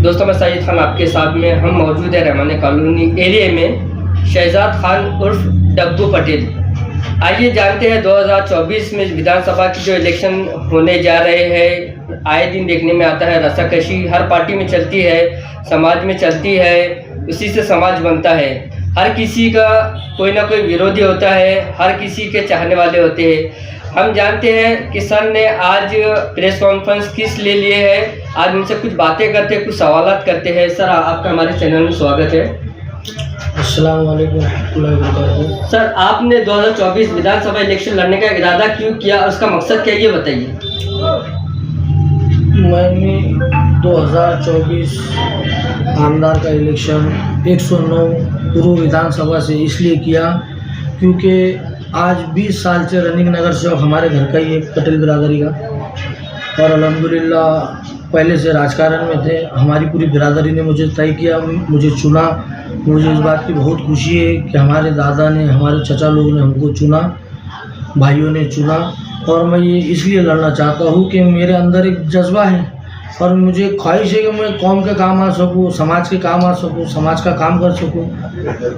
दोस्तों मैं सईद खान आपके साथ में हम मौजूद है रहमानी कॉलोनी एरिया में शहजाद खान उर्फ डब्बू पटेल। आइए जानते हैं 2024 में विधानसभा की जो इलेक्शन होने जा रहे हैं। आए दिन देखने में आता है रस्साकशी हर पार्टी में चलती है, समाज में चलती है, उसी से समाज बनता है। हर किसी का कोई ना कोई विरोधी होता है, हर किसी के चाहने वाले होते हैं। हम जानते हैं कि सर ने आज प्रेस कॉन्फ्रेंस किस लिए लिए है, आज उनसे कुछ बातें करते हैं, कुछ सवालात करते हैं। सर आपका हमारे चैनल में स्वागत है। अस्सलाम वालेकुम रहमतुल्लाहि व बरकातहू। सर आपने 2024 विधानसभा इलेक्शन लड़ने का इरादा क्यों किया और उसका मकसद क्या, ये बताइए। मैंने 2024 आमदार का इलेक्शन 109 पूर्व विधानसभा से इसलिए किया क्योंकि आज 20 साल से रनिंग नगर सेवक हमारे घर का ही एक पटेल बिरादरी का, और अल्हम्दुलिल्लाह पहले से राजकारण में थे। हमारी पूरी बिरादरी ने मुझे तय किया, मुझे चुना। मुझे इस बात की बहुत खुशी है कि हमारे दादा ने, हमारे चचा लोग ने हमको चुना, भाइयों ने चुना। और मैं ये इसलिए लड़ना चाहता हूँ कि मेरे अंदर एक जज्बा है और मुझे ख्वाहिश है कि मैं कौम के काम आ सकूँ, समाज के काम आ सकूँ, समाज का काम कर सकूँ।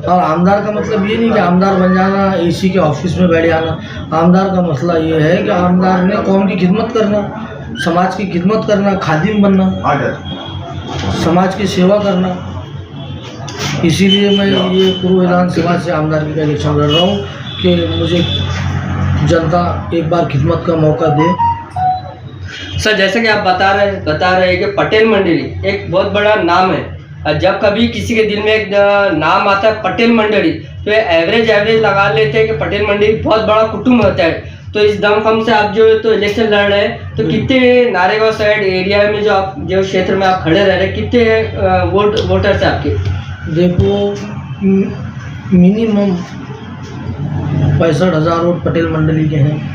और आमदार का मतलब ये नहीं कि आमदार बन जाना, एसी के ऑफिस में बैठ जाना। आमदार का मसला ये है कि आमदार ने कौम की खिदमत करना, समाज की खिदमत करना, खादिम बनना, समाज की सेवा करना। इसीलिए मैं ये पूर्व विधानसभा से आमदार का इलेक्शन लड़ रहा हूँ कि मुझे जनता एक बार खिदमत का मौका दे। सर जैसे कि आप बता रहे हैं कि पटेल मंडली एक बहुत बड़ा नाम है। जब कभी किसी के दिल में एक नाम आता है पटेल मंडली, तो ये एवरेज लगा लेते हैं कि पटेल मंडली बहुत बड़ा कुटुंब होता है। तो इस दमखम से आप जो तो इलेक्शन लड़ रहे हैं, तो कितने नारेगांव साइड एरिया में जो क्षेत्र में आप खड़े रह रहे हैं, कितने वोटर्स हैं आपके? देखो मिनिमम 65,000 वोट पटेल मंडली के हैं।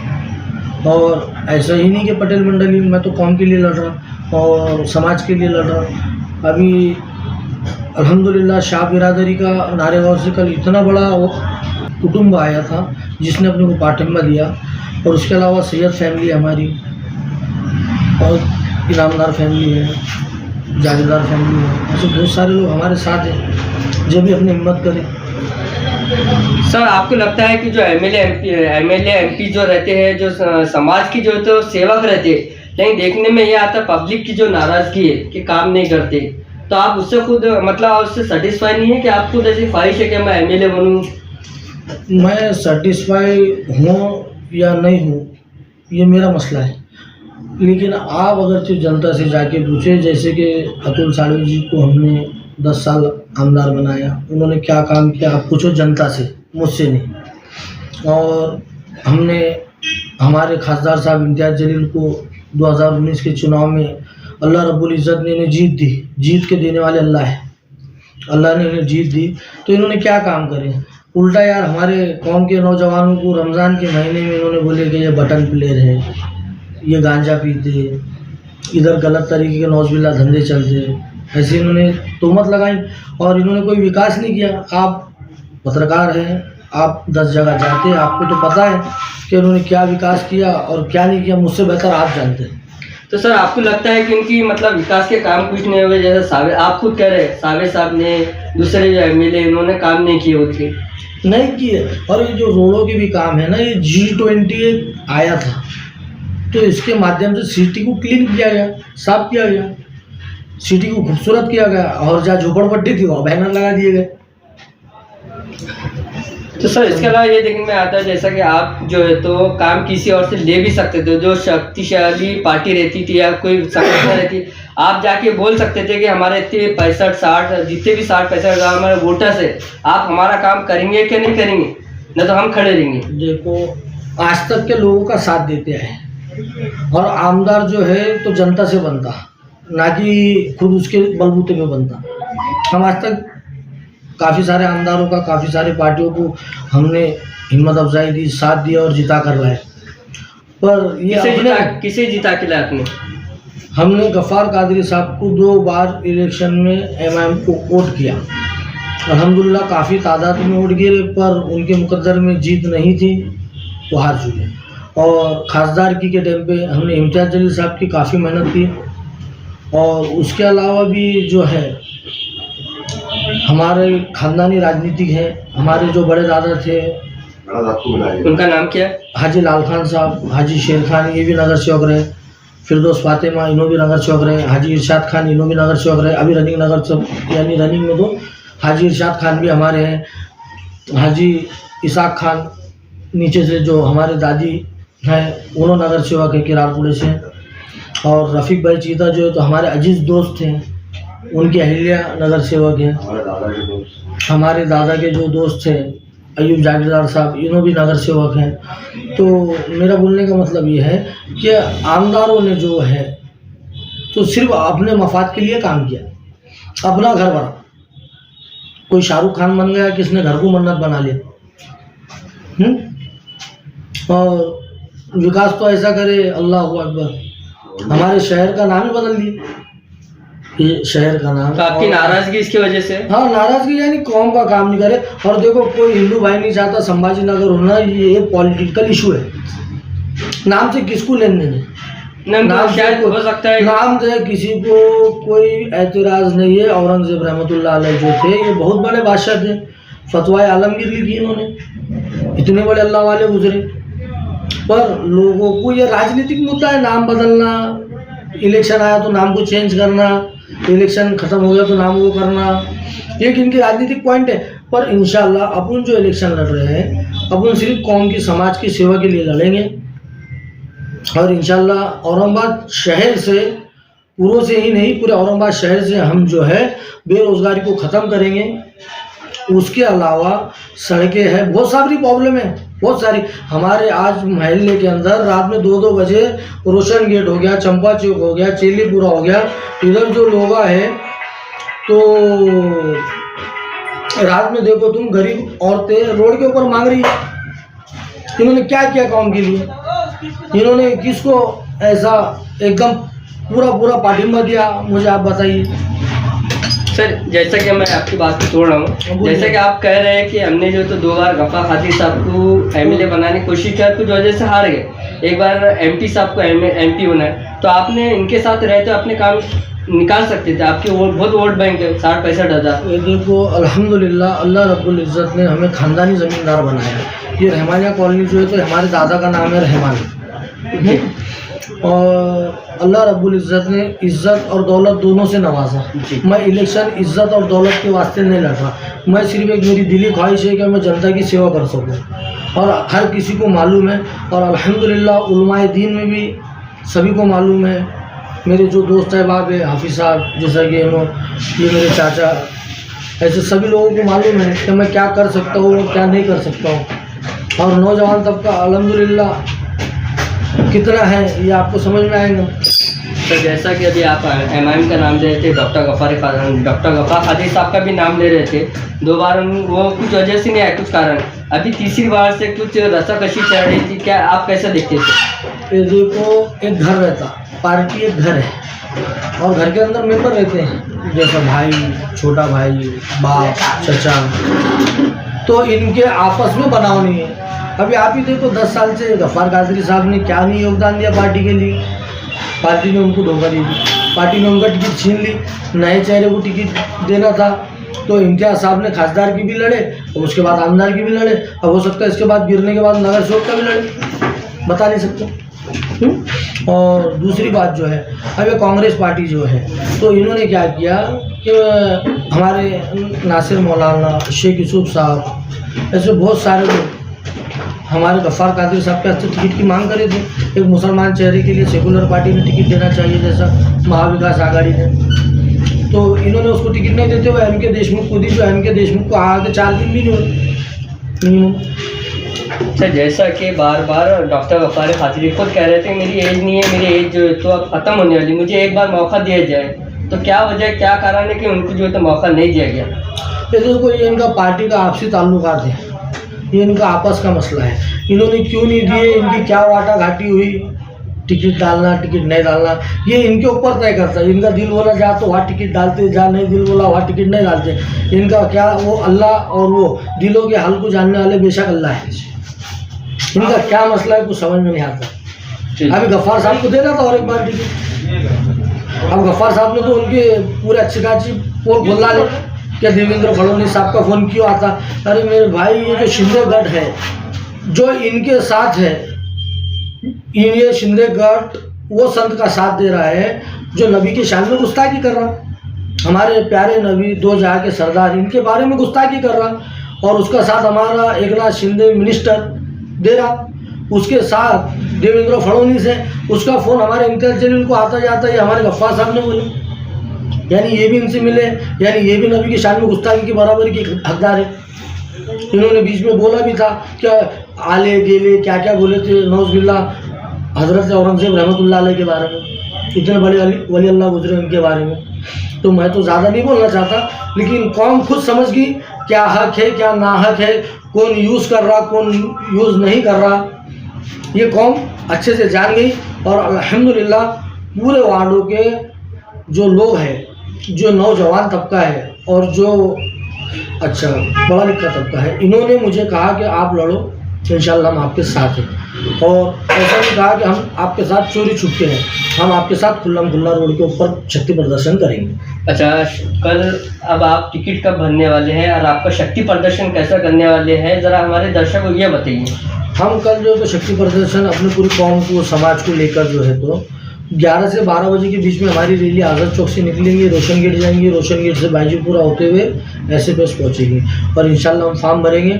और ऐसा ही नहीं कि पटेल मंडली, मैं तो कौम के लिए लड़ रहा और समाज के लिए लड़ रहा। अभी अल्हम्दुलिल्लाह शाह बिरादरी का नारेगांव से कल इतना बड़ा कुटुंब आया था जिसने अपने को पाठिंबा दिया। और उसके अलावा सैयद फैमिली हमारी, और इनामदार फैमिली है, जागीरदार फैमिली है, ऐसे बहुत सारे लोग हमारे साथ हैं जो भी अपनी हिम्मत करें। सर आपको लगता है कि जो एमएलए एमपी जो रहते हैं, जो समाज की जो तो सेवक रहते हैं, लेकिन देखने में ये आता है पब्लिक की जो नाराजगी है कि काम नहीं करते, तो आप उससे खुद मतलब उससे सेटिस्फाई नहीं है कि आप खुद ऐसी ख्वाहिश है कि मैं एमएलए बनूं? मैं सेटिस्फाई हूँ या नहीं हूँ ये मेरा मसला है, लेकिन आप अगर तो जनता से जाके पूछे, जैसे कि अतुल साड़वी जी को हमने 10 साल आमदार बनाया, उन्होंने क्या काम किया आप पूछो जनता से, मुझसे नहीं। और हमने हमारे खासदार साहब इम्तियाज़ जलील को 2019 के चुनाव में अल्लाह रब्बुल इज़्ज़त ने इन्हें जीत दी। जीत के देने वाले अल्लाह है, अल्लाह ने इन्हें जीत दी। तो इन्होंने क्या काम करे? उल्टा यार हमारे कौम के नौजवानों को रमज़ान के महीने में इन्होंने बोले कि ये बटन प्लेयर है, ये गांजा पीते, इधर गलत तरीके के नौजबिल्ला धंधे चलते, ऐसे इन्होंने तोहमत लगाई। और इन्होंने कोई विकास नहीं किया। आप पत्रकार हैं, आप 10 जगह जाते हैं, आपको तो पता है कि उन्होंने क्या विकास किया और क्या नहीं किया, मुझसे बेहतर आप जानते हैं। तो सर आपको लगता है कि इनकी मतलब विकास के काम कुछ नहीं हुए? जैसे सावे आप खुद कह रहे हैं, सावे साहब ने, दूसरे जो एमएलए उन्होंने काम नहीं किए उनके, नहीं किए। और ये जो रोडों के भी काम है ना, ये G20 आया था तो इसके माध्यम से सिटी को क्लीन किया गया, साफ किया गया, सिटी को खूबसूरत किया गया। और जहाँ झोपड़पट्टी थी वहाँ बैनर लगा दिए गए। तो सर इसके अलावा ये देखने में आता है जैसा कि आप जो है तो काम किसी और से ले भी सकते थे, जो शक्तिशाली पार्टी रहती थी या कोई संगठन रहती, आप जाके बोल सकते थे कि हमारे इतने 65-60 जितने भी 60-65 हमारे वोटर्स है, आप हमारा काम करेंगे कि नहीं करेंगे, न तो हम खड़े रहेंगे। देखो आज तक के लोगों का साथ देते हैं, और आमदार जो है तो जनता से बनता, ना कि खुद उसके बलबूते पे बनता। हम आज तक काफ़ी सारे आमदारों का, काफ़ी सारी पार्टियों को हमने हिम्मत अफजाई दी, साथ दिया और जिता कर लाए। पर ये किसे जिता के लाए आपने? हमने गफ़ार कादरी साहब को 2 बार इलेक्शन में एमआईएम को वोट किया। अल्हम्दुलिल्लाह काफ़ी तादाद में वोट गिरे, पर उनके मुकद्दर में जीत नहीं थी, वो हार चुके। और खासदार की के टाइम पे हमने इम्तियाज़ जलील साहब की काफ़ी मेहनत की, और उसके अलावा भी जो है हमारे खानदानी राजनीतिक है, हमारे जो बड़े दादा थे, उनका नाम क्या है? हाजी लाल खान साहब, हाजी शेर खान, ये भी नगर सेवक रहे, फिरदौस फातिमा, इन्हों भी नगर सेवक रहे, हाजी इरशाद खान, इन्हों भी नगर सेवक रहे, अभी रनिंग नगर सेवक यानी रनिंग में तो हाजी इरशाद खान भी हमारे हैं, हाजी इसाक खान नीचे से जो हमारे दादी हैं उन्होंने नगर सेवक है किरारपुरे से, और रफ़ीक भाई चीता जो है तो हमारे अजीज़ दोस्त हैं, उनकी अहिल्या नगर सेवक हैं, हमारे दादा के जो दोस्त थे अयूब जागीरदार साहब, इन्हों भी नगर सेवक हैं। तो मेरा बोलने का मतलब ये है कि आमदारों ने जो है तो सिर्फ अपने मफाद के लिए काम किया, अपना घर बना, कोई शाहरुख खान बन गया, किसने घर को मन्नत बना लिया। और विकास तो ऐसा करे, अल्लाह अकबर, हमारे शहर का नाम ही बदल दिया, ये शहर का नाम। तो आपकी नाराजगी इसकी वजह से? हाँ, नाराजगी यानी कौम का काम नहीं करे। और देखो, कोई हिंदू भाई नहीं चाहता संभाजी नगर होना, ये एक पॉलिटिकल इशू है, नाम से किसको लेने नहीं, नाम शायद हो सकता है, नाम से किसी को कोई एतराज़ नहीं है। औरंगजेब रहमतुल्लाह अलैह जो थे ये बहुत बड़े बादशाह थे, फतवाए आलमगीर लिखी इन्होंने, इतने बड़े अल्लाह वाले गुजरे, पर लोगों को ये राजनीतिक मुद्दा है, नाम बदलना, इलेक्शन आया तो नाम को चेंज करना, इलेक्शन ख़त्म हो गया तो नाम वो करना, ये इनकी राजनीतिक पॉइंट है। पर इंशाल्लाह अपन जो इलेक्शन लड़ रहे हैं, अपन सिर्फ कौम की समाज की सेवा के लिए लड़ेंगे, और इंशाल्लाह औरंगाबाद शहर से, पूर्व से ही नहीं, पूरे औरंगाबाद शहर से हम जो है बेरोज़गारी को ख़त्म करेंगे। उसके अलावा सड़कें हैं, बहुत सारी प्रॉब्लम है, बहुत सारी। हमारे आज महल्ले के अंदर रात में 2-2 बजे रोशन गेट हो गया, चंपा चौक हो गया, चेलीपुरा हो गया, इधर जो लोग है तो रात में देखो तुम, गरीब औरतें रोड के ऊपर मांग रही है। इन्होंने क्या किया कौम के लिए? इन्होंने किसको ऐसा एकदम पूरा पाठिंबा दिया, मुझे आप बताइए। सर, जैसा कि मैं आपकी बात को तोड़ रहा हूँ, जैसा कि आप कह रहे हैं कि हमने जो तो 2 बार गफ्फार खातिर साहब को एमएलए बनाने की कोशिश किया, कुछ वजह से हार गए, एक बार एमपी साहब को एमपी होना है, तो आपने इनके साथ रहते अपने काम निकाल सकते थे, आपके बहुत वोट बैंक है 60-65 हज़ार। ये देखो, अल्हम्दुलिल्लाह अल्लाह रब्बुल इज़्ज़त ने हमें ख़ानदानी ज़मींदार बनाया है। ये रहमानिया कॉलोनी जो है तो हमारे दादा का नाम है रहमान, और अल्लाह रब्बुल इज़्ज़त ने इज़्ज़त और दौलत दोनों से नवाजा। मैं इलेक्शन इज़्ज़त और दौलत के वास्ते नहीं लड़ रहा, मैं सिर्फ एक मेरी दिली ख्वाहिश है कि मैं जनता की सेवा कर सकूं, और हर किसी को मालूम है, और अल्हम्दुलिल्लाह उलमाए दीन में भी सभी को मालूम है, मेरे जो दोस्त अहबाब है, हाफिज़ साहब जैसा कि ये मेरे चाचा, ऐसे सभी लोगों को मालूम है कि मैं क्या कर सकता हूँ और क्या नहीं कर सकता हूँ। और नौजवान तबका अल्हम्दुलिल्लाह कितना है ये आपको समझ में आएगा। तो जैसा कि अभी आप एमआईएम का नाम ले रहे थे, डॉक्टर गफ्फार खातिर साहब का भी नाम ले रहे थे, 2 बार वो कुछ वजह से नहीं आया, कुछ कारण, अभी तीसरी बार से कुछ रस्साकशी चल रही थी, क्या आप कैसे देखते थे? ये देखो, एक घर रहता, पार्टी एक घर है, और घर के अंदर मेंबर रहते हैं, जैसा भाई, छोटा भाई, बाप, चचा, तो इनके आपस में बनाव नहीं है। अभी आप ही देखो, 10 साल से गफ्फार कादरी साहब ने क्या नहीं योगदान दिया पार्टी के लिए, पार्टी ने उनको धोखा दी, पार्टी ने उनका टिकट छीन ली, नए चेहरे को टिकट देना था, तो इम्तियाज साहब ने खासदार की भी लड़े, और उसके बाद आमदार की भी लड़े, अब हो सकता है इसके बाद गिरने के बाद नगर सेवक का भी लड़े, बता नहीं सकते। और दूसरी बात जो है, अभी कांग्रेस पार्टी जो है तो इन्होंने क्या किया कि हमारे नासिर मौलाना, शेख यूसुफ साहब, ऐसे बहुत सारे लोग हमारे गफ्फार कादरी साहब के हस्ते टिकट की मांग करे थे। एक मुसलमान चेहरे के लिए सेकुलर पार्टी ने टिकट देना चाहिए, जैसा महाविकास आघाड़ी ने, तो इन्होंने उसको टिकट नहीं देते हुए एम के देशमुख खुद ही, जो एम के देशमुख को आगे 4 दिन भी नहीं हुए मिनिमम। सर, जैसा कि बार बार डॉक्टर गफ्फार खातिरी खुद कह रहे थे मेरी एज नहीं है, मेरी एज जो है तो अब ख़त्म होने वाली, मुझे एक बार मौका दिया जाए, तो क्या वजह, क्या कारण है कि उनको जो है तो मौका नहीं दिया गया? देखो, ये इनका पार्टी का आपसी ताल्लुकात है, ये इनका आपस का मसला है, इन्होंने क्यों नहीं दिए, इनकी क्या वाटा घाटी हुई, टिकट डालना टिकट नहीं डालना ये इनके ऊपर तय करता है। इनका दिल बोला जा तो वहाँ टिकट डालते, जहाँ नहीं दिल बोला वहाँ टिकट नहीं डालते। इनका क्या, वो अल्लाह और वो दिलों के हाल को जानने वाले बेशक अल्लाह है, इनका क्या मसला है कुछ समझ में नहीं आता। अभी गफ्फार साहब को देना था और एक बार टिकट, अब गफ्फार साहब ने तो उनके पूरे अच्छी खासी पोल खोल डाले क्या देवेंद्र फडणवीस साहब का फ़ोन क्यों आता। अरे मेरे भाई ये जो शिंदे गढ़ है जो इनके साथ है, ये शिंदे गढ़ वो संत का साथ दे रहा है जो नबी की शान में गुस्ताखी कर रहा, हमारे प्यारे नबी दो जहां के सरदार इनके बारे में गुस्ताखी कर रहा, और उसका साथ हमारा एकनाथ शिंदे मिनिस्टर दे रहा, उसके साथ देवेंद्र फडणवीस है, उसका फ़ोन हमारे इंटेलिजेंस को आता जाता है हमारे गफ्फार साहब ने बोले, यानी ये भी इनसे मिले, यानी ये भी नबी की शान में गुस्ताखी की बराबरी की हकदार है। इन्होंने बीच में बोला भी था क्या आले गेले क्या क्या बोले थे नौज़बिल्ला हज़रत औरंगज़ेब रहमतुल्लाह अलैह के बारे में, इतने बड़े वली अल्लाह गुजरे उनके बारे में। तो मैं तो ज़्यादा नहीं बोलना चाहता, लेकिन कौम खुद समझ गई क्या हक है क्या ना हक है, कौन यूज़ कर रहा कौन यूज़ नहीं कर रहा, ये कौम अच्छे से जान गई। और अल्हम्दुलिल्लाह पूरे वार्डों के जो लोग हैं, जो नौजवान तबका है और जो अच्छा पढ़ा लिखा तबका है, इन्होंने मुझे कहा कि आप लड़ो, इंशाल्लाह हम आपके साथ हैं। और ऐसा नहीं कहा कि हम आपके साथ चोरी छुपके हैं, हम आपके साथ खुल्लम खुल्ला रोड के ऊपर शक्ति प्रदर्शन करेंगे। अच्छा, कल अब आप टिकट कब भरने वाले हैं और आपका शक्ति प्रदर्शन कैसा करने वाले हैं, ज़रा हमारे दर्शक को ये बताइए। हम कल जो है तो शक्ति प्रदर्शन अपने पूरी कौम को समाज को लेकर जो है तो 11 से 12 बजे के बीच में हमारी रैली आज़ाद चौक से निकलेंगी, रोशन गेट जाएंगे, रोशन गेट से बाजीपुरा होते हुए ऐसे बस पहुँचेंगे और इंशाल्लाह हम फॉर्म भरेंगे।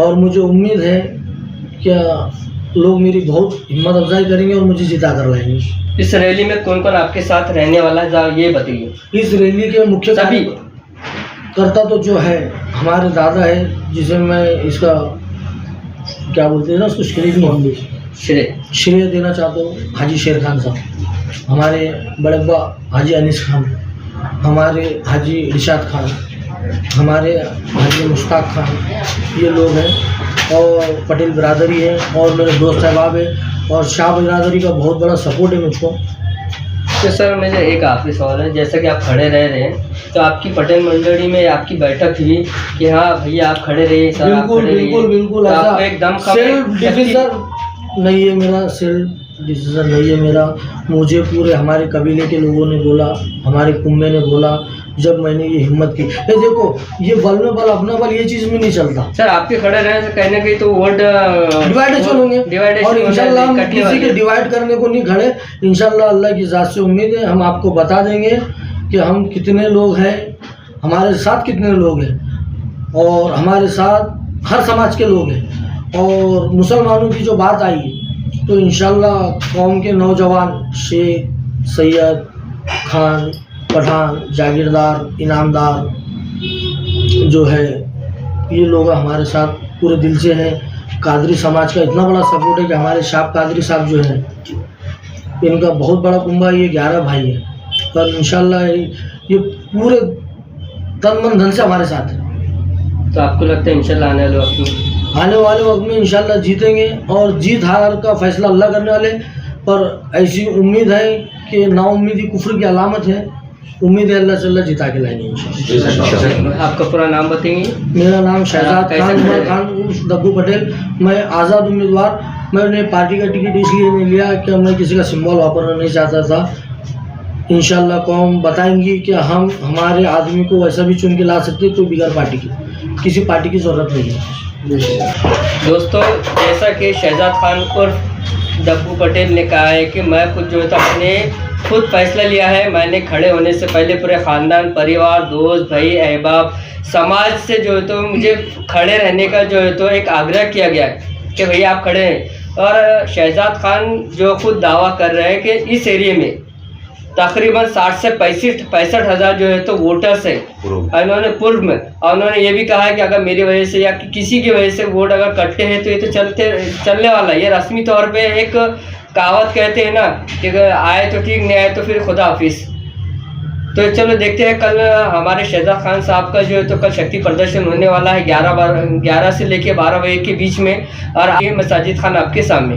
और मुझे उम्मीद है क्या लोग मेरी बहुत हिम्मत अफजाई करेंगे और मुझे जिता कर लाएंगे। इस रैली में कौन कौन आपके साथ रहने वाला है, जरा ये बताइए। इस रैली के मुख्य सभी करता तो जो है हमारे दादा है, जिसे मैं इसका क्या बोलते हैं ना उसको श्रेय देना चाहता हूँ, हाजी शेर खान साहब, हमारे बड़े अब्बा हाजी अनीस खान, हमारे हाजी इरशाद खान, हमारे हाजी मुश्ताक खान, ये लोग हैं। और पटेल बिरादरी है और मेरे दोस्त अहबाब है और शाह बिरादरी का बहुत बड़ा सपोर्ट है मुझको। तो सर मुझे एक आखिरी सवाल है, जैसा कि आप खड़े रह रहे हैं तो आपकी पटेल मंडली में आपकी बैठक हुई कि हाँ भैया आप खड़े रहिए सर, आप खड़े रहिए। बिल्कुल बिल्कुल तो आपको एकदम सेल्फ डिसीजन नहीं है मेरा, सेल्फ डिसीजन नहीं है मेरा, मुझे पूरे हमारे कबीले के लोगों ने बोला, हमारे कुंबे ने बोला, जब मैंने ये हिम्मत की। ये देखो ये बल में बल अपना बल ये चीज़ में नहीं चलता सर, आपके खड़े रहने से कहीं ना कहीं तो वोट डिवाइडेशन होंगे और इंशाल्लाह हम किसी के डिवाइड करने को नहीं खड़े। इंशाल्लाह अल्लाह की ज़ात से उम्मीद है हम आपको बता देंगे कि हम कितने लोग हैं, हमारे साथ कितने लोग हैं और हमारे साथ हर समाज के लोग हैं। और मुसलमानों की जो बात आई तो इंशाल्लाह कौम के नौजवान शेख सैयद खान पठान जागीरदार इनामदार जो है ये लोग हमारे साथ पूरे दिल से हैं। कादरी समाज का इतना बड़ा सपोर्ट है कि हमारे शाह कादरी साहब जो हैं इनका बहुत बड़ा कुंबा, ये 11 भाई है पर इंशाल्लाह ये पूरे तन मन धन से हमारे साथ है। तो आपको लगता है इंशाल्लाह आने वाले वक्त में इंशाल्लाह जीतेंगे और जीत हार का फैसला अल्लाह करने वाले। पर ऐसी उम्मीद है कि नाउम्मीदी कुफ्र की अलामत है, उम्मीद है अल्लाह से अल्लाह जिता के लाएंगे इंशाल्लाह। आपका पूरा नाम बताएंगे। मेरा नाम शहजाद खान उमर खान उर्फ दब्बू पटेल, मैं आज़ाद उम्मीदवार। मैंने पार्टी का टिकट इसलिए नहीं लिया कि मैं किसी का सिंबल वापरना नहीं चाहता था। इंशाल्लाह कौम बताएंगी कि हम हमारे आदमी को वैसा भी चुन के ला सकते, कोई बिगैर पार्टी की किसी पार्टी की ज़रूरत नहीं है। दोस्तों जैसा कि शहजाद खान उर्फ दब्बू पटेल ने कहा है कि मैं खुद जो है तो अपने खुद फैसला लिया है, मैंने खड़े होने से पहले पूरे ख़ानदान परिवार दोस्त भाई अहबाब समाज से जो है तो मुझे खड़े रहने का जो है तो एक आग्रह किया गया कि भैया आप खड़े हैं। और शहजाद खान जो खुद दावा कर रहे हैं कि इस एरिया में तकरीबन 60 से 65 हज़ार जो है तो वोटर्स है उन्होंने पूर्व में, और उन्होंने ये भी कहा है कि अगर मेरी वजह से या किसी की वजह से वोट अगर कटते हैं तो ये तो चलने वाला है। ये रस्मी तौर पे एक कहावत कहते हैं ना कि आए तो ठीक, नहीं आए तो फिर खुदा हाफिज़। तो चलो देखते हैं कल हमारे शहजाद खान साहब का जो है तो कल शक्ति प्रदर्शन होने वाला है 11 से लेकर 12 बजे के बीच में। और ये मैं साजिद खान आपके सामने।